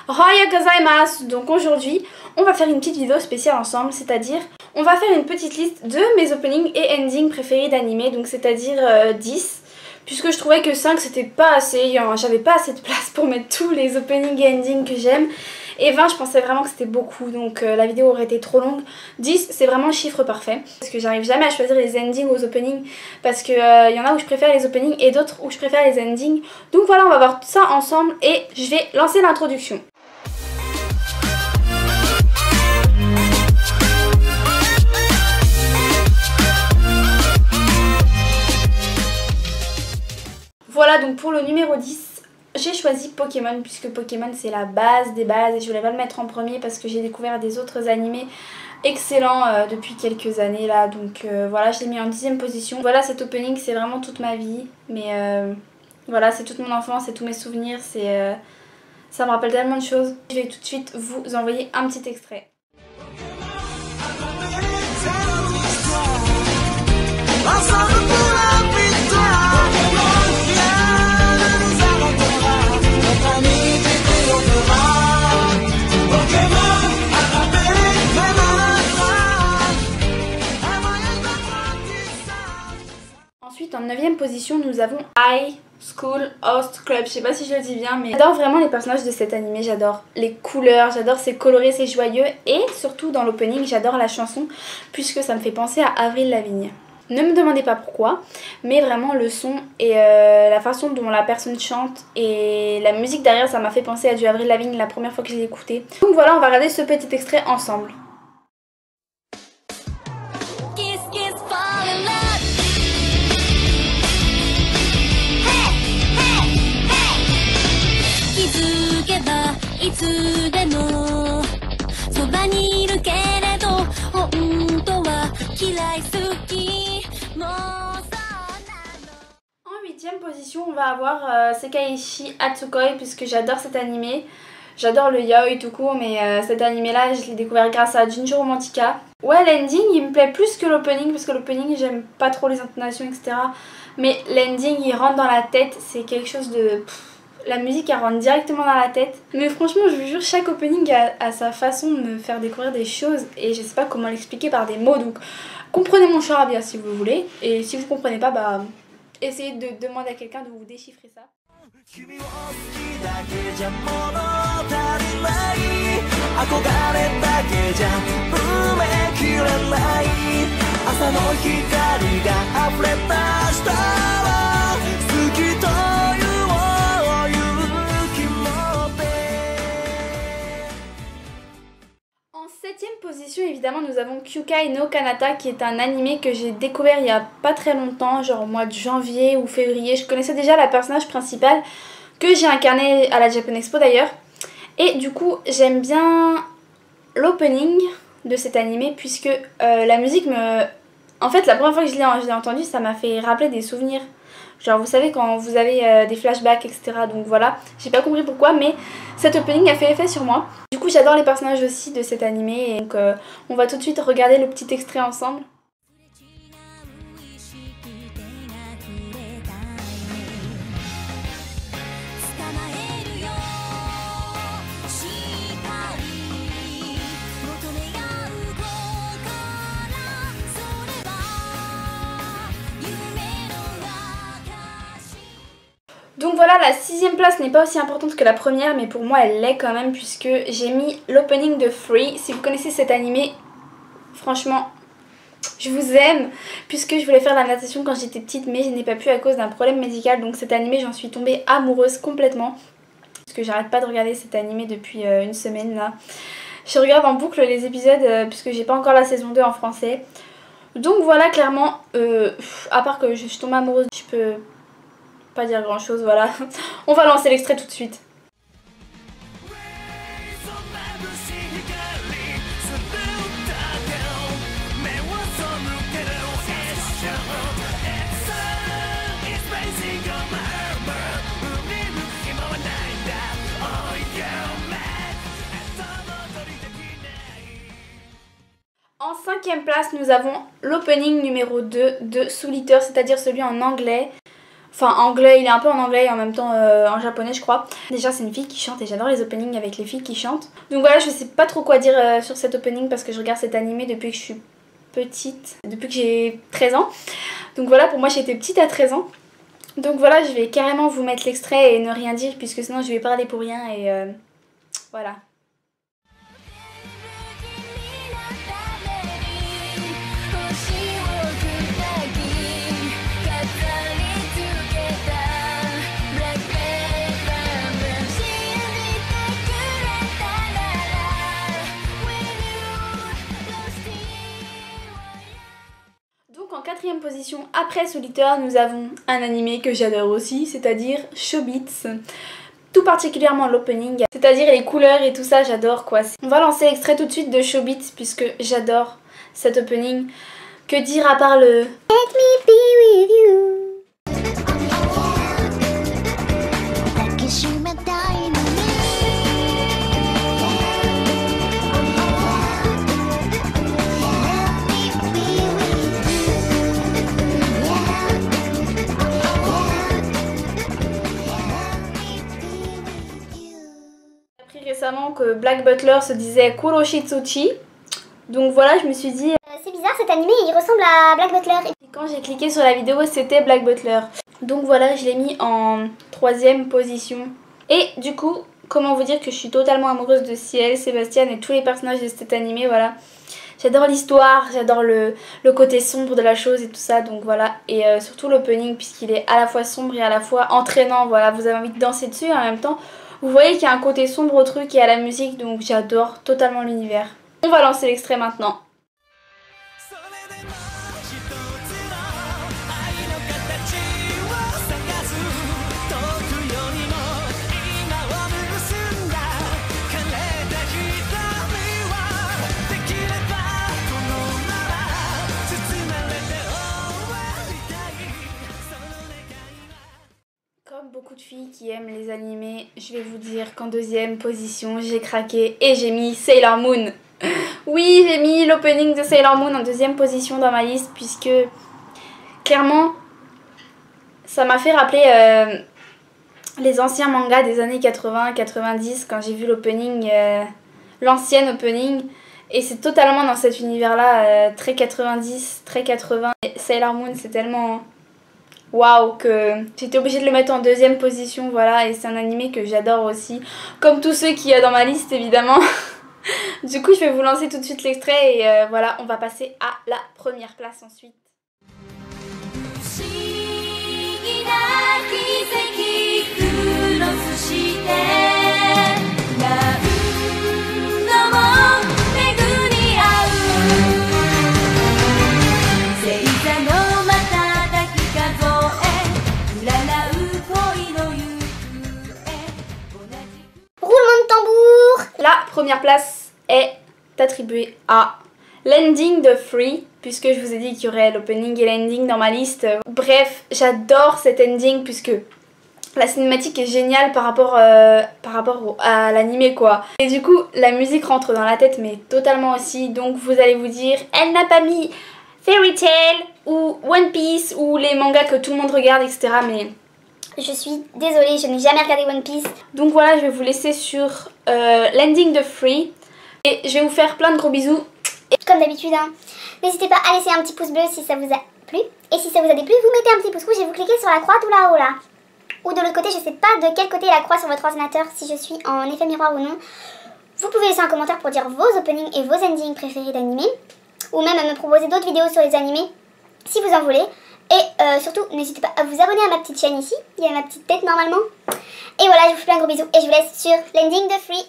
Ohayou gozaimasu. Donc aujourd'hui, on va faire une petite vidéo spéciale ensemble, c'est-à-dire on va faire une petite liste de mes openings et endings préférés d'anime, donc c'est-à-dire 10. Puisque je trouvais que 5 c'était pas assez, j'avais pas assez de place pour mettre tous les openings et endings que j'aime. Et 20 je pensais vraiment que c'était beaucoup, donc la vidéo aurait été trop longue. 10 c'est vraiment le chiffre parfait. Parce que j'arrive jamais à choisir les endings aux openings. Parce que y en a où je préfère les openings et d'autres où je préfère les endings. Donc voilà, on va voir tout ça ensemble et je vais lancer l'introduction. Voilà, donc pour le numéro 10, j'ai choisi Pokémon puisque Pokémon c'est la base des bases et je voulais pas le mettre en premier parce que j'ai découvert des autres animés excellents depuis quelques années là, donc voilà, je l'ai mis en 10e position. Voilà, cet opening c'est vraiment toute ma vie, mais voilà, c'est toute mon enfance, c'est tous mes souvenirs, ça me rappelle tellement de choses. Je vais tout de suite vous envoyer un petit extrait. Ensuite, en 9e position, nous avons High School Host Club. Je sais pas si je le dis bien, mais j'adore vraiment les personnages de cet animé. J'adore les couleurs, j'adore c'est coloré, c'est joyeux. Et surtout dans l'opening, j'adore la chanson puisque ça me fait penser à Avril Lavigne. Ne me demandez pas pourquoi, mais vraiment le son et la façon dont la personne chante et la musique derrière, ça m'a fait penser à du Avril Lavigne la première fois que je l'ai écouté. Donc voilà, on va regarder ce petit extrait ensemble. En 8e position, on va avoir Sekaiichi Hatsukoi puisque j'adore cet animé. J'adore le yaoi tout court, mais cet animé là je l'ai découvert grâce à Junjo Romantica. Ouais, l'ending il me plaît plus que l'opening parce que l'opening j'aime pas trop les intonations etc. Mais l'ending il rentre dans la tête, c'est quelque chose de... La musique elle rentre directement dans la tête. Mais franchement je vous jure, chaque opening a sa façon de me faire découvrir des choses et je sais pas comment l'expliquer par des mots, donc comprenez mon charabia si vous voulez. Et si vous comprenez pas, bah essayez de demander à quelqu'un de vous déchiffrer ça. En 7e position, évidemment, nous avons Kyukai no Kanata qui est un animé que j'ai découvert il y a pas très longtemps, genre au mois de janvier ou février. Je connaissais déjà la personnage principale que j'ai incarnée à la Japan Expo d'ailleurs. Et du coup, j'aime bien l'opening de cet animé puisque la musique me... En fait, la première fois que je l'ai entendu, ça m'a fait rappeler des souvenirs. Genre vous savez quand vous avez des flashbacks etc. Donc voilà, j'ai pas compris pourquoi mais cet opening a fait effet sur moi. Du coup j'adore les personnages aussi de cet animé et donc on va tout de suite regarder le petit extrait ensemble. Donc voilà, la 6e place n'est pas aussi importante que la première, mais pour moi elle l'est quand même puisque j'ai mis l'opening de Free. Si vous connaissez cet animé, franchement, je vous aime puisque je voulais faire la natation quand j'étais petite mais je n'ai pas pu à cause d'un problème médical. Donc cet animé, j'en suis tombée amoureuse complètement parce que j'arrête pas de regarder cet animé depuis une semaine là. Je regarde en boucle les épisodes puisque j'ai pas encore la saison 2 en français. Donc voilà, clairement, à part que je suis tombée amoureuse, je peux... pas dire grand chose, voilà. On va lancer l'extrait tout de suite. En 5e place, nous avons l'opening numéro 2 de Soul Eater, c'est-à-dire celui en anglais. Enfin anglais, il est un peu en anglais et en même temps en japonais je crois. Déjà c'est une fille qui chante et j'adore les openings avec les filles qui chantent. Donc voilà, je sais pas trop quoi dire sur cet opening parce que je regarde cet animé depuis que je suis petite, depuis que j'ai 13 ans. Donc voilà, pour moi j'étais petite à 13 ans. Donc voilà, je vais carrément vous mettre l'extrait et ne rien dire puisque sinon je vais parler pour rien et voilà. Donc en quatrième position, après Soul Eater, nous avons un animé que j'adore aussi, c'est-à-dire Chobits. Tout particulièrement l'opening, c'est-à-dire les couleurs et tout ça, j'adore quoi. On va lancer l'extrait tout de suite de Chobits puisque j'adore cet opening. Que dire à part le Let me be with you. Récemment que Black Butler se disait Kuroshitsuchi, donc voilà, je me suis dit c'est bizarre, cet animé il ressemble à Black Butler. Et quand j'ai cliqué sur la vidéo, c'était Black Butler, donc voilà, je l'ai mis en troisième position. Et du coup, comment vous dire que je suis totalement amoureuse de Ciel, Sébastien et tous les personnages de cet animé, voilà. J'adore l'histoire, j'adore le côté sombre de la chose et tout ça, donc voilà. Et surtout l'opening puisqu'il est à la fois sombre et à la fois entraînant, voilà, vous avez envie de danser dessus et en même temps vous voyez qu'il y a un côté sombre au truc et à la musique, donc j'adore totalement l'univers. On va lancer l'extrait maintenant. Comme beaucoup de filles qui aiment les animés, je vais vous dire qu'en deuxième position, j'ai craqué et j'ai mis Sailor Moon. Oui, j'ai mis l'opening de Sailor Moon en deuxième position dans ma liste puisque clairement, ça m'a fait rappeler les anciens mangas des années 80-90 quand j'ai vu l'opening, l'ancienne opening. Et c'est totalement dans cet univers-là, très 90, très 80. Et Sailor Moon, c'est tellement waouh que j'étais obligée de le mettre en deuxième position, voilà. Et c'est un animé que j'adore aussi, comme tous ceux qu'il y a dans ma liste évidemment. Du coup, je vais vous lancer tout de suite l'extrait et voilà, on va passer à la première place ensuite. La première place est attribuée à l'ending de Free, puisque je vous ai dit qu'il y aurait l'opening et l'ending dans ma liste. Bref, j'adore cet ending puisque la cinématique est géniale par rapport à l'animé quoi. Et du coup, la musique rentre dans la tête mais totalement aussi. Donc vous allez vous dire, elle n'a pas mis Fairy Tail ou One Piece ou les mangas que tout le monde regarde, etc. Mais je suis désolée, je n'ai jamais regardé One Piece. Donc voilà, je vais vous laisser sur l'ending de Free. Et je vais vous faire plein de gros bisous. Et comme d'habitude, hein, n'hésitez pas à laisser un petit pouce bleu si ça vous a plu. Et si ça vous a déplu, vous mettez un petit pouce rouge et vous cliquez sur la croix tout là-haut là. Ou de l'autre côté, je ne sais pas de quel côté est la croix sur votre ordinateur, si je suis en effet miroir ou non. Vous pouvez laisser un commentaire pour dire vos openings et vos endings préférés d'animés. Ou même à me proposer d'autres vidéos sur les animés, si vous en voulez. Et surtout, n'hésitez pas à vous abonner à ma petite chaîne ici. Il y a ma petite tête normalement. Et voilà, je vous fais plein de gros bisous et je vous laisse sur l'ending de Free.